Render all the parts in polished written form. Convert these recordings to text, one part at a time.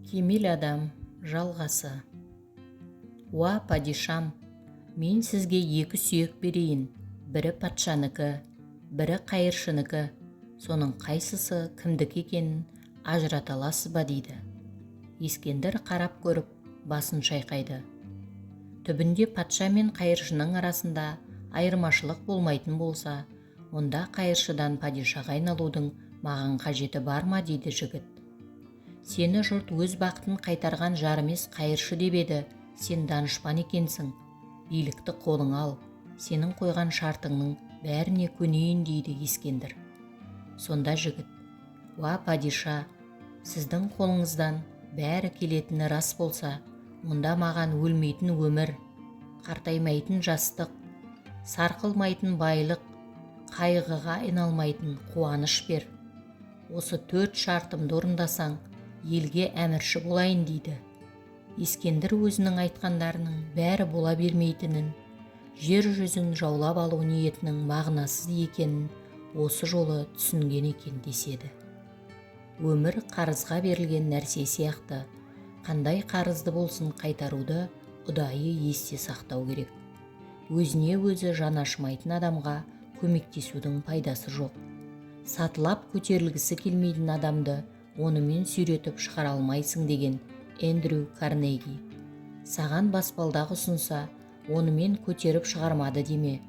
Кемел адам жалғасы. Уа падишам, мен сізге екі сүйек берейін, бірі патшаныкі, бірі қайыршыныкі, соның қайсысы кімдікі екенін ажырата аласыз ба дейді. Ескендір қарап көріп басын шайқайды. Түбінде патша мен қайыршының арасында айырмашылық болмайтын болса, онда қайыршыдан падишаға айналудың маған қажеті бар ма дейді жігіт. Сені жұрт өз бақытын қайтарған жар емес қайыршы деп еді, сен данышпан екенсің. Билікті қолыңа ал, сенің қойған шартыңның бәріне көнейін дейді Ескендір. Сонда жігіт: уа падиша, сіздің қолыңыздан бәрі келетіні рас болса, онда маған өлмейтін өмір, қартаймайтын жастық, сарқылмайтын байлық, қайғыға айналмайтын қуаныш бер. Осы 4 шартымды орындасаң, елге әмірші болайын дейді. Ескендір өзінің айтқандарының бәрі бола бермейтінін, жер жүзін жаулап алу ниетінің мағынасыз екенін осы жолы түсінген екен деседі. Өмір қарызға берілген нәрсе сияқты, қандай қарызды болсын қайтаруды ұдайы есте сақтау керек. Өзіне өзі жаны ашымайтын адамға көмектесудің пайдасы жоқ. Сатылап көтерілгісі келмейтін адамды онымен сүйретіп шығара алмайсың деген Эндрю Карнеги. Саған баспалдақ ұсынса, онымен көтеріп шығармады деме.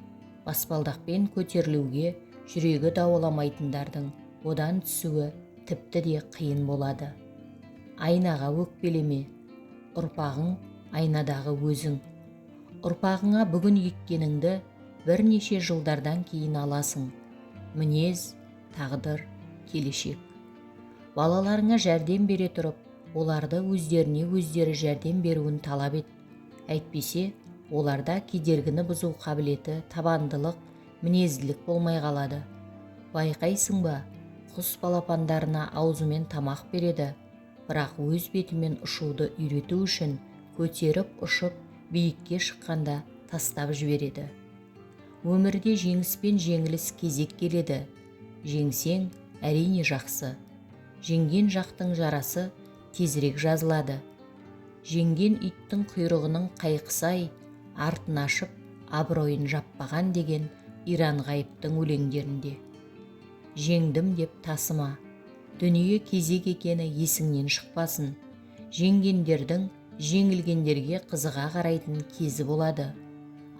Баспалдақпен көтерілуге жүрегі дауаламайтындардың одан түсуі тіпті де қиын болады. Айнаға өкпелеме, ұрпағың айнадағы өзің. Ұрпағыңа бүгін еккеніңді бірнеше жылдардан кейін аласың. Мінез, тағдыр, келешек. Балаларыңа жәрдем бере тұрып, оларды өздеріне өздері жәрдем беруін талап ет. Әйтпесе, оларда кедергіні бұзу қабілеті, табандылық, мінезділік болмай қалады. Байқайсың ба, құс балапандарына аузымен тамақ береді, бірақ өз бетімен ұшуды үйрету үшін көтеріп ұшып биікке шыққанда тастап жібереді. Өмірде жеңіс пен жеңіліс кезек келеді. Жеңсең әрине жақсы. Жеңген жақтың жарасы тезірек жазылады. Жеңген иттің құйрығының қайқысы-ай, артын ашып абыройын жаппаған деген Иран ғайыптың өлеңдерінде. Жеңдім деп тасыма, дүние кезек екені есіңнен шықпасын. Жеңгендердің жеңілгендерге қызыға қарайтын кезі болады.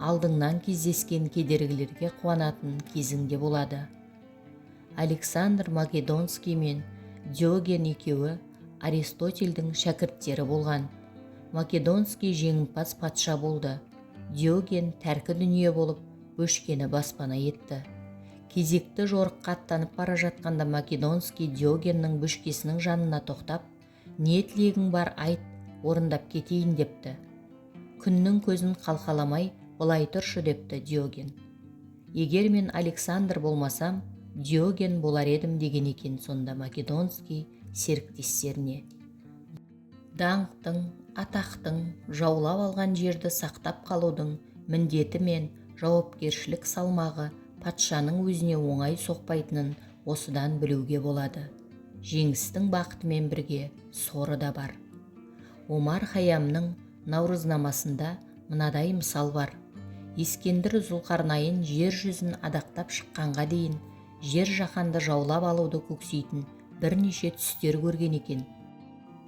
Алдыңнан кездескен кедергілерге қуанатын кезіңде болады. Александр Македонский мен Диоген екеуі Аристотельдің шәкірттері болған. Македонский жеңімпаз патша болды. Диоген тәркі дүние болып, бөшкені баспана етті. Кезекті жорыққа аттанып бара жатқанда Македонский Диогеннің бөшкесінің жанына тоқтап, не тілегің бар айт, орындап кетейін депті. Күннің көзін қалқаламай, былай тұршы депті Диоген. Егер мен Александр болмасам, Диоген болар едім деген екен сонда Македонский серіктестеріне. Даңқтың, атақтың, жаулап алған жерді сақтап қалудың міндеті мен жауапкершілік салмағы патшаның өзіне оңай соқпайтынын осыдан білуге болады. Жеңістің бақытымен бірге соры да бар. Омар Хайямның Наурызнамасында мынадай мысал бар. Ескендір Зұлқарнайын жер жүзін адақтап шыққанға дейін жер жаһанды жаулап алуды көксейтін бірнеше түстер көрген екен.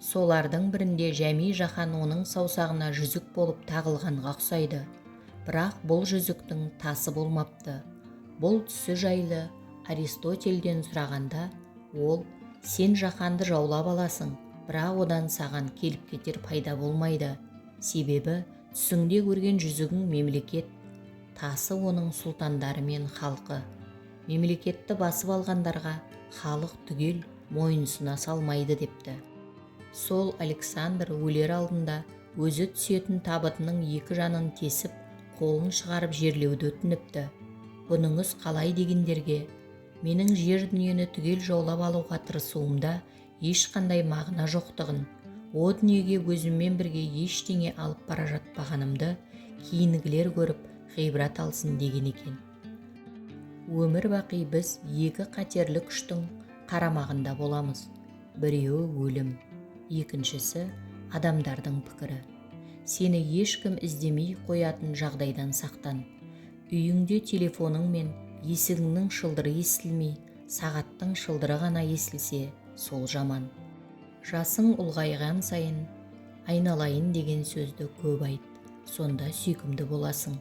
Солардың бірінде Жәми жаһан оның саусағына жүзік болып тағылғанға ұқсайды. Бірақ бұл жүзіктің тасы болмапты. Бұл түсі жайлы Аристотельден сұрағанда, ол: сен жаһанды жаулап аласың, бірақ одан саған келіп кетер пайда болмайды. Себебі түсіңде көрген жүзігің мемлекет, тасы оның сұлтандары мен халқы. Мемлекетті басып алғандарға халық түгел мойынсұна салмайды депті. Сол Александр өлер алдында өзі түсетін табытының екі жанын тесіп, қолын шығарып жерлеуді өтініпті. Бұныңыз қалай дегендерге, менің жер дүниені түгел жаулап алуға тырысуымда ешқандай мағына жоқтығын, о дүниеге өзіммен бірге ештеңе алып бара жатпағанымды кейінгілер көріп ғибрат алсын деген екен. Өмір бақи біз екі қатерлі күштің қарамағында боламыз. Біреуі өлім, Екіншісі адамдардың пікірі. Сені ешкім іздемей қоятын жағдайдан сақтан. Үйіңде телефоның мен есігіңнің шылдыры естілмей, сағаттың шылдыры ғана естілсе, сол жаман. Жасың ұлғайған сайын айналайын деген сөзді көп айт, сонда сүйкімді боласың.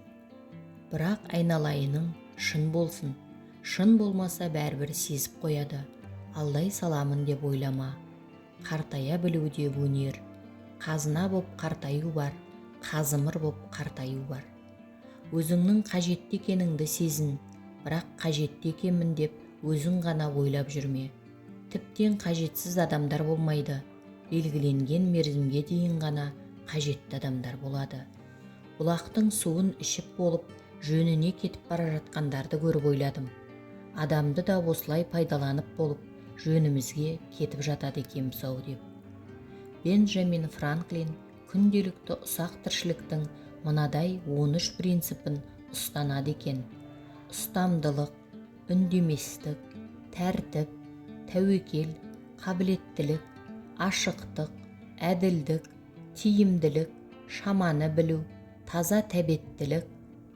Бірақ айналайының шын болсын. Шын болмаса бәрібір сезіп қояды. Алдай саламын деп ойлама. Қартая білуде өнер. Қазына боп қартаю бар, қазымыр боп қартаю бар. Өзіңнің қажетті екеніңді сезін, бірақ қажетті екенмін деп өзің ғана ойлап жүрме. Тіптен қажетсіз адамдар болмайды. Белгіленген мерзімге дейін ғана қажетті адамдар болады. Бұлақтың суын ішіп болып, жөніне кетіп бара жатқандарды көріп ойладым. Адамды да осылай пайдаланып болып, жөнімізге кетіп жатады екенбіз-ау деп. Бенджамин Франклин күнделікті ұсақ тіршіліктің мынадай 13 принципін ұстанады екен. Ұстамдылық, үндеместік, тәртіп, тәуекел, қабілеттілік, ашықтық, әділдік, тиімділік, шаманы білу, таза тәбеттілік,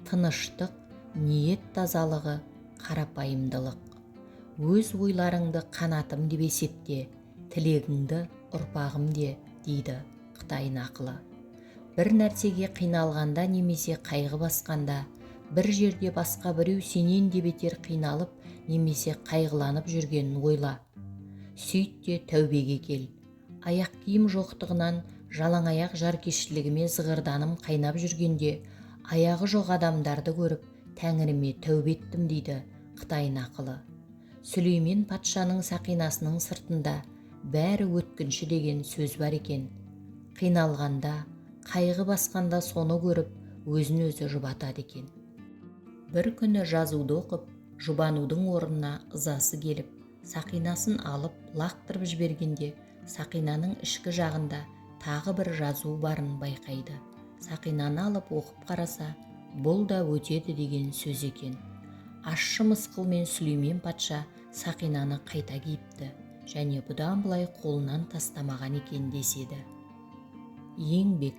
тыныштық, ниет тазалығы, қарапайымдылық. Өз ойларыңды қанатым деп есепте, тілегіңді ұрпағым де, дейді Қытай нақылы. Бір нәрсеге қиналғанда немесе қайғы басқанда, бір жерде басқа біреу сенен де бетер қиналып немесе қайғыланып жүргенін ойла. Сөйт те тәубеге кел. Аяқ киім жоқтығынан жалаңаяқ жаркештілігіме зығырданым қайнап жүргенде, аяғы жоқ адамдарды көріп, Тәңіріме тәубе еттім, дейді Қытай нақылы. Сүлеймен патшаның сақинасының сыртында бәрі өткінші деген сөз бар екен. Қиналғанда, қайғы басқанда соны көріп, өзін өзі жұбатады екен. Бір күні жазуды оқып, жұбанудың орнына ызасы келіп, сақинасын алып лақтырып жібергенде, сақинаның ішкі жағында тағы бір жазу барын байқайды. Сақинаны алып оқып қараса, бұл да өтеді деген сөз екен. Ащы мысқылмен Сүлеймен патша сақинаны қайта киіпті және бұдан былай қолынан тастамаған екен деседі. Еңбек.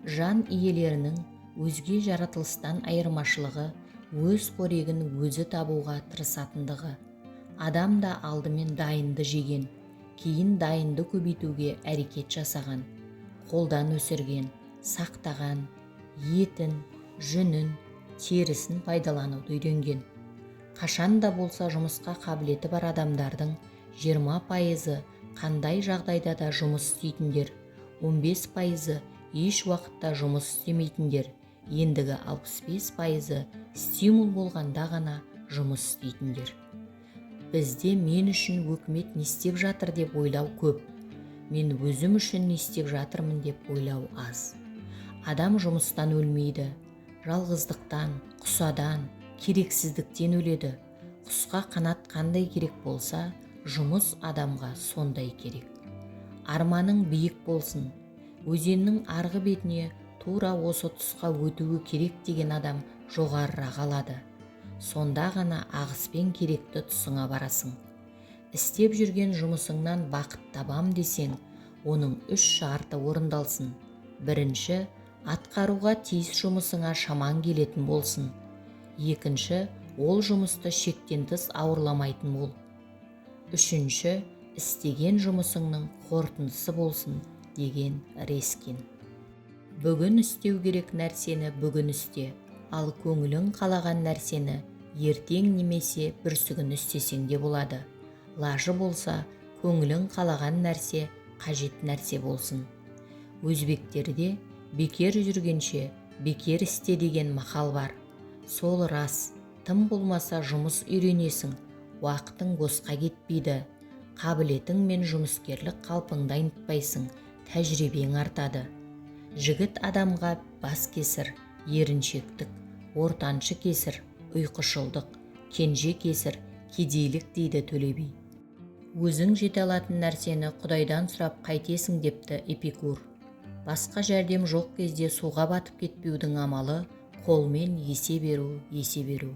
Жан иелерінің өзге жаратылыстан айырмашылығы өз қорегін өзі табуға тырысатындығы. Адам да алдымен дайынды жеген, кейін дайынды көбейтуге әрекет жасаған, қолдан өсірген, сақтаған, етін, жүнін, терісін пайдалануды үйренген. Қашан да болса жұмысқа қабілеті бар адамдардың 20% қандай жағдайда да жұмыс істейтіндер, 15% еш уақытта жұмыс істемейтіндер, ендігі 65% стимул болғанда ғана жұмыс істейтіндер. Бізде мен үшін өкімет не істеп жатыр деп ойлау көп. Мен өзім үшін не істеп жатырмын деп ойлау аз. Адам жұмыстан өлмейді. Жалғыздықтан, құсадан, керексіздіктен өледі. Құсқа қанат қандай керек болса, жұмыс адамға сондай керек. Арманың биік болсын. Өзеннің арғы бетіне тура осы тұсқа өтуі керек деген адам жоғарырақ алады. Сонда ғана ағыспен керекті тұсыңа барасың. Істеп жүрген жұмысыңнан бақыт табам десең, оның 3 шарты орындалсын. Бірінші, атқаруға тиіс жұмысыңа шаман келетін болсын. Екінші, ол жұмысты шектен тыс ауырламайтын бол. Үшінші, істеген жұмысыңның қорытындысы болсын, деген Рескин. Бүгін істеу керек нәрсені бүгін істе, ал көңілің қалаған нәрсені ертең немесе бүрсігін істесең де болады. Лажы болса, көңілің қалаған нәрсе қажет нәрсе болсын. Өзбектерде бекер жүргенше бекер істе деген мақал бар. Сол рас, тым болмаса жұмыс үйренесің, уақытың босқа кетпейді, қабілетің мен жұмыскерлік қалпыңды айнытпайсың, тәжірибең артады. Жігіт адамға бас кесір, еріншектік, ортаншы кесір, ұйқышылдық, кенже кесір, кедейлік дейді Төле би. Өзің жете алатын нәрсені Құдайдан сұрап қайтесің депті Эпикур. Басқа жәрдем жоқ кезде суға батып кетпеудің амалы қолмен есе беру.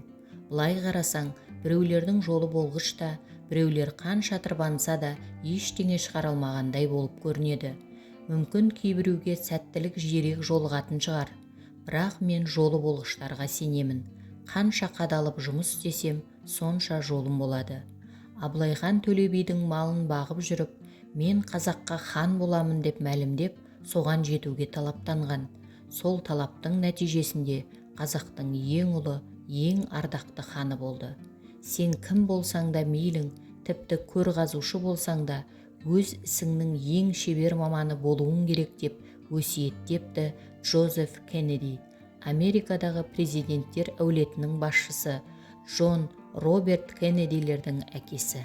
Бұлай қарасаң, біреулердің жолы болғыш та, Біреулер қанша тырбанса да ештеңе шығара алмағандай болып көрінеді. Мүмкін кейбіреуге сәттілік жиірек жолығатын шығар. Бірақ мен жолы болғыштарға сенемін. Қанша қадалып жұмыс істесем, сонша жолым болады. Абылайхан Төле бидің малын бағып жүріп, мен қазаққа хан боламын деп мәлімдеп, соған жетуге талаптанған. Сол талаптың нәтижесінде қазақтың ең ұлы, ең ардақты ханы болды. Сен кім болсаң да мейлің, тіпті көр қазушы болсаң да, өз ісіңнің ең шебер маманы болуың керек деп өсиеттепті Джозеф Кеннеди, Америкадағы президенттер әулетінің басшысы Джон Роберт Кеннедилердің әкесі.